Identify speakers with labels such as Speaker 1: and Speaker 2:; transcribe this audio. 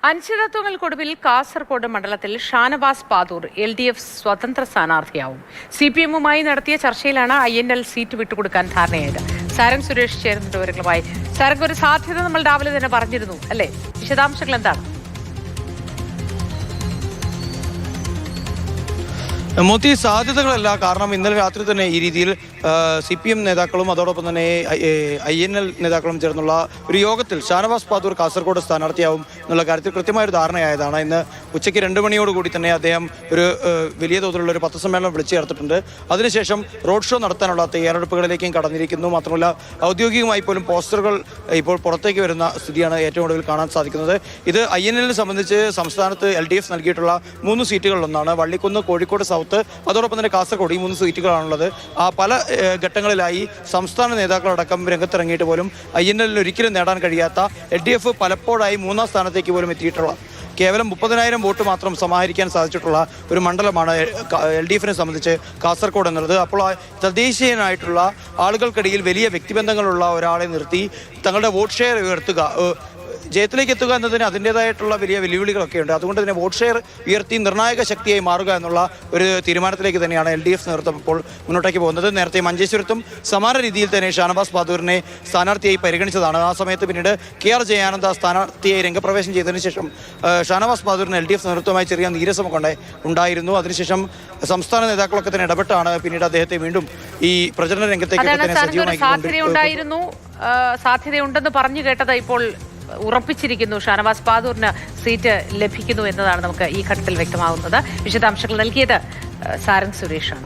Speaker 1: അനിശ്ചിതത്വങ്ങൾക്കൊടുവിൽ കാസർഗോഡ് മണ്ഡലത്തിൽ ഷാനവാസ് പാതൂർ LDF സ്വതന്ത്ര സ്ഥാനാർത്ഥിയാവും. CPM-മായി നടത്തിയ ചർച്ചയിലാണ് INL സീറ്റ് വിട്ടുകൊടുക്കാൻ ധാരണയായത്. സാരംഗ് സുരേഷ് ചേരുന്നുണ്ട് വിവരങ്ങളുമായി. സാരംഗ്, ഒരു സാധ്യത നമ്മൾ രാവിലെ തന്നെ പറഞ്ഞിരുന്നു അല്ലേ? വിശദാംശങ്ങൾ എന്താണ്?
Speaker 2: മോത്തി, സാധ്യതകളല്ല. കാരണം ഇന്നലെ രാത്രി തന്നെ ഈ രീതിയിൽ CPM നേതാക്കളും അതോടൊപ്പം തന്നെ INL നേതാക്കളും ചേർന്നുള്ള ഒരു യോഗത്തിൽ ഷാനവാസ് പാതൂർ കാസർഗോഡ് സ്ഥാനാർത്ഥിയാവും എന്നുള്ള കാര്യത്തിൽ കൃത്യമായൊരു ധാരണയായതാണ്. ഇന്ന് ഉച്ചയ്ക്ക് 2 മണിയോടുകൂടി തന്നെ അദ്ദേഹം ഒരു വലിയ തോതിലുള്ള ഒരു പത്രസമ്മേളനം വിളിച്ചു ചേർത്തിട്ടുണ്ട്. അതിനുശേഷം റോഡ് ഷോ നടത്താനുള്ള തയ്യാറെടുപ്പുകളിലേക്കും കടന്നിരിക്കുന്നു. മാത്രമല്ല, ഔദ്യോഗികമായി പോലും പോസ്റ്ററുകൾ ഇപ്പോൾ പുറത്തേക്ക് വരുന്ന സ്ഥിതിയാണ് ഏറ്റവും ഒടുവിൽ കാണാൻ സാധിക്കുന്നത്. ഇത് INL-നെ സംബന്ധിച്ച് സംസ്ഥാനത്ത് LDF നൽകിയിട്ടുള്ള 3 സീറ്റുകളിലൊന്നാണ്. വള്ളിക്കുന്ന്, കോഴിക്കോട് സൗത്ത്, അതോടൊപ്പം തന്നെ കാസർഗോഡ്, ഈ 3 സീറ്റുകളാണുള്ളത്. പല ഘട്ടങ്ങളിലായി സംസ്ഥാന നേതാക്കളടക്കം രംഗത്തിറങ്ങിയിട്ട് പോലും INL-ൽ ഒരിക്കലും നേടാൻ കഴിയാത്ത LDF പലപ്പോഴായി 3-ാം സ്ഥാനത്തേക്ക് പോലും എത്തിയിട്ടുള്ള കേവലം 30,000 വോട്ട് മാത്രം സമാഹരിക്കാൻ സാധിച്ചിട്ടുള്ള ഒരു മണ്ഡലമാണ് LDF-നെ സംബന്ധിച്ച് കാസർഗോഡ് എന്നുള്ളത്. അപ്പോൾ തദ്ദേശീയനായിട്ടുള്ള ആളുകൾക്കിടയിൽ വലിയ വ്യക്തിബന്ധങ്ങളുള്ള ഒരാളെ നിർത്തി തങ്ങളുടെ വോട്ട് ഷെയർ ഉയർത്തുക, ജയത്തിലേക്ക് എത്തുക എന്നതിന് അതിൻ്റേതായിട്ടുള്ള വലിയ വെല്ലുവിളികളൊക്കെ ഉണ്ട്. അതുകൊണ്ട് തന്നെ വോട്ട് ഷെയർ ഉയർത്തി നിർണായക ശക്തിയായി മാറുക എന്നുള്ള ഒരു തീരുമാനത്തിലേക്ക് തന്നെയാണ് LDF നേതൃത്വം ഇപ്പോൾ മുന്നോട്ടേക്ക് പോകുന്നത്. നേരത്തെ മഞ്ചേശ്വരത്തും സമാന രീതിയിൽ തന്നെ ഷാനവാസ് പാതൂരിനെ സ്ഥാനാർത്ഥിയായി പരിഗണിച്ചതാണ്. ആ സമയത്ത് പിന്നീട് KR ജയാനന്ദ സ്ഥാനാർത്ഥിയായി രംഗപ്രവേശം ചെയ്തതിനു ശേഷം ഷാനവാസ് പാതൂരിന് LDF നേതൃത്വമായി ചെറിയ നീരസമൊക്കെ ഉണ്ടായിരുന്നു. അതിനുശേഷം സംസ്ഥാന നേതാക്കളൊക്കെ തന്നെ ഇടപെട്ടാണ് പിന്നീട് അദ്ദേഹത്തെ വീണ്ടും ഈ പ്രചരണ രംഗത്തേക്ക്
Speaker 1: സാധ്യതയുണ്ടെന്ന് പറഞ്ഞു കേട്ടത് ഇപ്പോൾ ഉറപ്പിച്ചിരിക്കുന്നു. ഷാനവാസ് പാതൂരിന് സീറ്റ് ലഭിക്കുന്നു എന്നതാണ് നമുക്ക് ഈ ഘട്ടത്തിൽ വ്യക്തമാകുന്നത്. വിശദാംശങ്ങൾ നൽകിയത് സാരംഗ് സുരേഷാണ്.